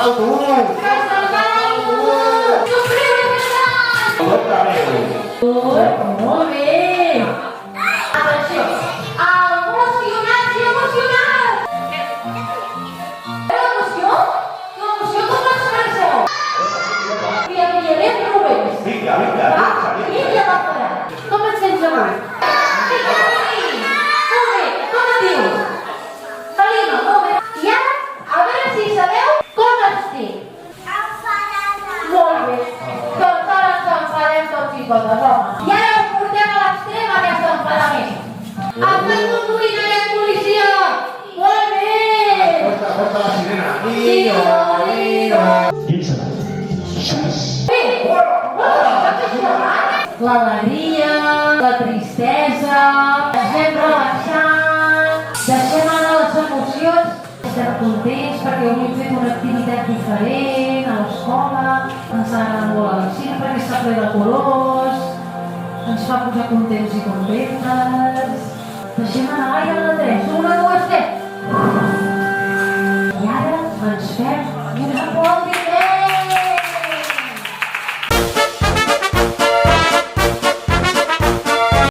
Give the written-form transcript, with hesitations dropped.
tu! Molt bé! Atenció! Emocionats i emocionats! L'emoció? L'emoció com l'expresseu? Li enviarem Rubens. Vinga, Va? I ella va parar. Com et sents avui? Molt bé, com et dius? Salima, molt bé. I ara, a veure si sabeu com es diu. Molt bé. Doncs ara ens enfadem tots i totes, home. I ara ho portem a l'extrem, aquest enfadament. Està conduint aquest policia! Molt bé! Porta la sirena. Nino, Nino. Bé, l'alegria, la tristesa, ens anem relaxant, deixem anar les emocions, estem contents perquè avui hem fet una activitat diferent a l'escola, ens ha agradat molt el circ perquè està ple de colors, ens fa posar contents i contentes. Deixem anar l'aire a la 3, 1, 2, 3. I ara ens fem un aplaudiment.